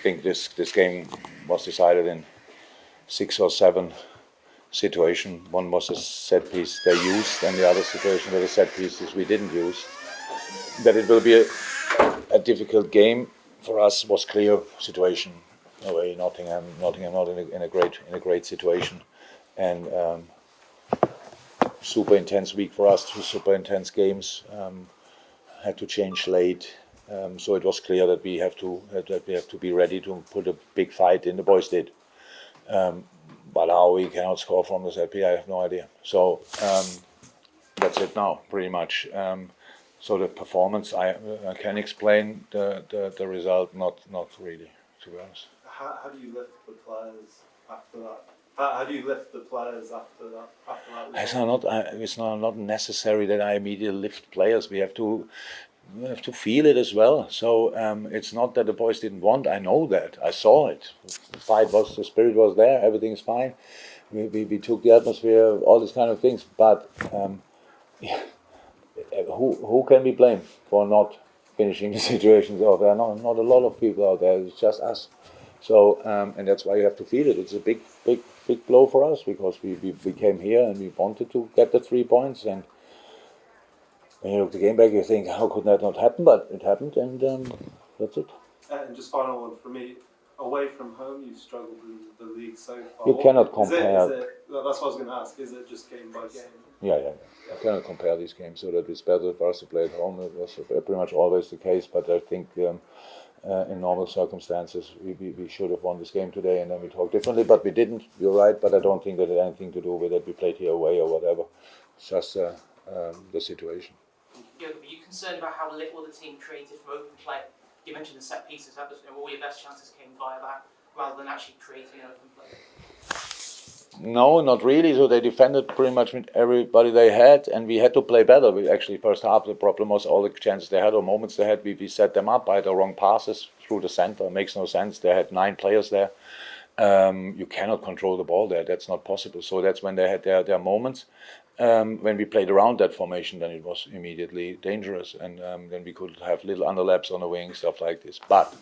think this game was decided in 6 or 7 situations. One was a set piece they used, and the other situation were the set pieces we didn't use. That it will be a difficult game for us was clear situation. Away Nottingham not in a great situation, and super intense week for us. 2 super intense games. Had to change late, so it was clear that we have to be ready to put a big fight in. The boys did, but how we cannot score from the set piece, I have no idea. So that's it now, pretty much. So the performance, I can explain the result, not really, to be honest. How do you lift the players after that? How do you lift the players after that? It's not necessary that I immediately lift players. We have to feel it as well. So it's not that the boys didn't want. I know that. I saw it. The spirit was there. Everything's fine. We took the atmosphere, all these kind of things. But who can be blamed for not finishing the situations off? There are not a lot of people out there. It's just us. So and that's why you have to feel it. It's a big blow for us because we came here and we wanted to get the 3 points. And when you look the game back, you think, how could that not happen? But it happened, and that's it. And just final one for me. Away from home, you've struggled in the league so far. You cannot compare. That's what I was going to ask. Is it just game by game? Yeah. You cannot compare these games. So that it's better for us to play at home. It was pretty much always the case. But I think in normal circumstances, we should have won this game today, and then we talk differently. But we didn't. You're right. But I don't think that it had anything to do with it. We played here away or whatever. It's just the situation. Jurgen, were you concerned about how little the team created from open play? You mentioned the set pieces. That was, all your best chances came via that, rather than actually creating an open play. No, not really. So they defended pretty much with everybody they had, and we had to play better. We actually, first half, the problem was all the chances they had or moments they had, we set them up by the wrong passes through the center. It makes no sense. They had 9 players there. You cannot control the ball there. That's not possible. So that's when they had their moments. When we played around that formation, then it was immediately dangerous, and then we could have little underlaps on the wing, stuff like this. But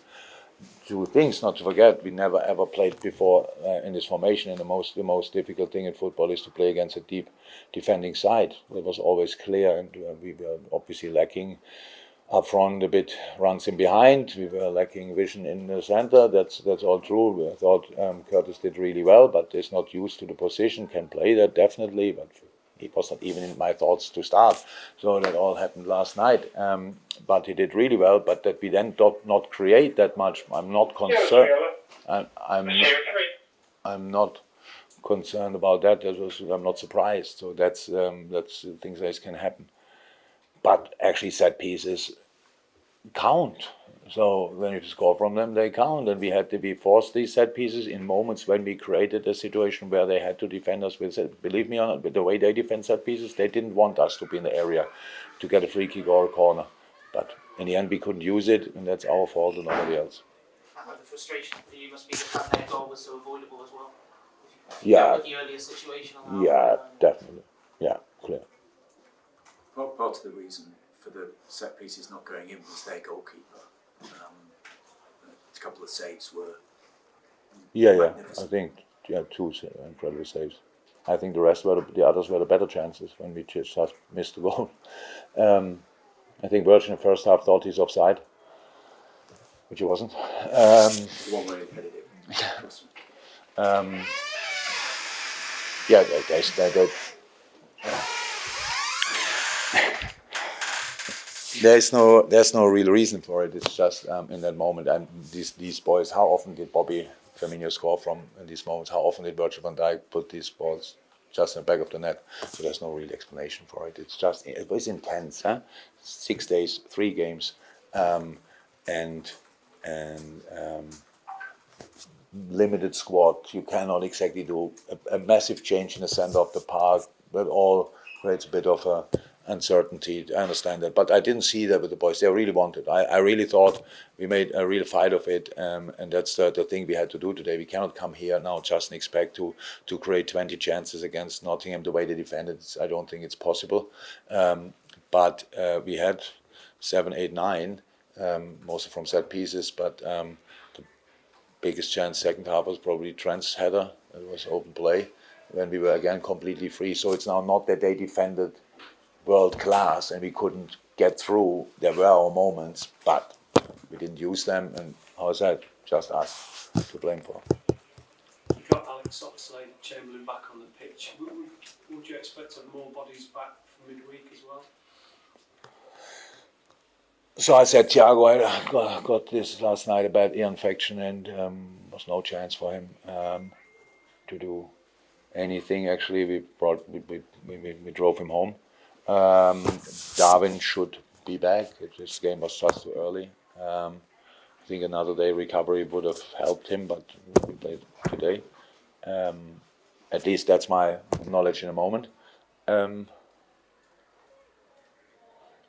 2 things not to forget: we never ever played before in this formation. And the most difficult thing in football is to play against a deep defending side. It was always clear, and we were obviously lacking up front a bit, runs in behind. We were lacking vision in the center. That's all true. I thought Curtis did really well, but is not used to the position. Can play that definitely, but he was not even in my thoughts to start. So that all happened last night. But he did really well. But that we then not create that much, I'm not concerned. I'm not concerned about that. I'm not surprised. So that's things that can happen. But actually, set pieces count. So when you score from them, they count. And we forced these set pieces in moments when we created a situation where they had to defend us with it. Believe me or not, with the way they defend set pieces, they didn't want us to be in the area to get a free kick or a corner. But in the end, we couldn't use it, and that's our fault and nobody else. And the frustration for you must be the fact their goal was so avoidable as well. Yeah. With the earlier situation. Yeah, definitely. Yeah, clear. Part of the reason for the set pieces not going in was their goalkeeper. A couple of saves were magnificent. I think 2 incredible saves. I think the others were the better chances when we just missed the goal. I think Virgin in the first half thought he's offside, which he wasn't. The one where he headed it. There's no real reason for it. It's just in that moment. And these boys, how often did Bobby Firmino score from in these moments? How often did Virgil van Dijk put these balls just in the back of the net? So there's no real explanation for it. It's just, it was intense, huh? 6 days, 3 games, and limited squad. You cannot exactly do a massive change in the center of the park. That all creates a bit of a uncertainty. I understand that, but I didn't see that with the boys. They really wanted. I really thought we made a real fight of it, and that's the thing we had to do today. We cannot come here now just and expect to create 20 chances against Nottingham the way they defended. I don't think it's possible. But we had 7, 8, 9, mostly from set pieces. But biggest chance second half was probably Trent's header. It was open play when we were again completely free. So it's now not that they defended world class and we couldn't get through. There were our moments, but we didn't use them. And how is that? Just us to blame for. You got Alex Oxlade-Chamberlain back on the pitch. Would you expect to have more bodies back for midweek as well? So I said, Thiago, I got this last night, a bad ear infection, and was no chance for him to do anything. Actually, we drove him home. Darwin should be back. This game was just too early. I think another day recovery would have helped him, but we played today. At least that's my knowledge in a moment.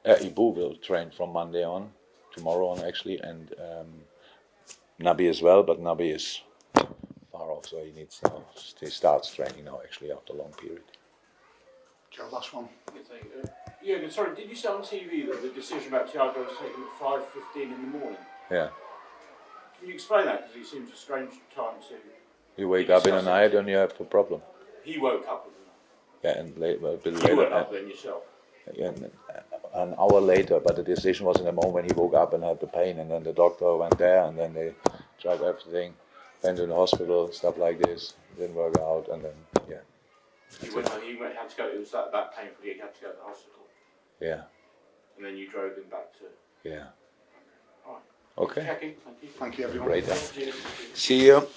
Ibu will train from Monday on, tomorrow on actually, and Nabi as well, but Nabi is far off, so he starts training now actually after a long period. Joe, last one. Yeah, sorry, did you say on TV that the decision about Thiago was taken at 5:15 in the morning? Yeah. Can you explain that? Because it seems a strange time to... You wake up in the night and you have a problem. He woke up with Yeah, and a bit You later. went up then yourself. And an hour later, but the decision was in the moment when he woke up and had the pain, and then the doctor went there, and then they tried everything, went to the hospital, stuff like this, didn't work out, and then He had to go, it was that painful, he had to go to the hospital. yeah, And then you drove him back to... yeah. Alright. Okay, Checking, thank you. Thank you, everyone. great. Cheers. See you.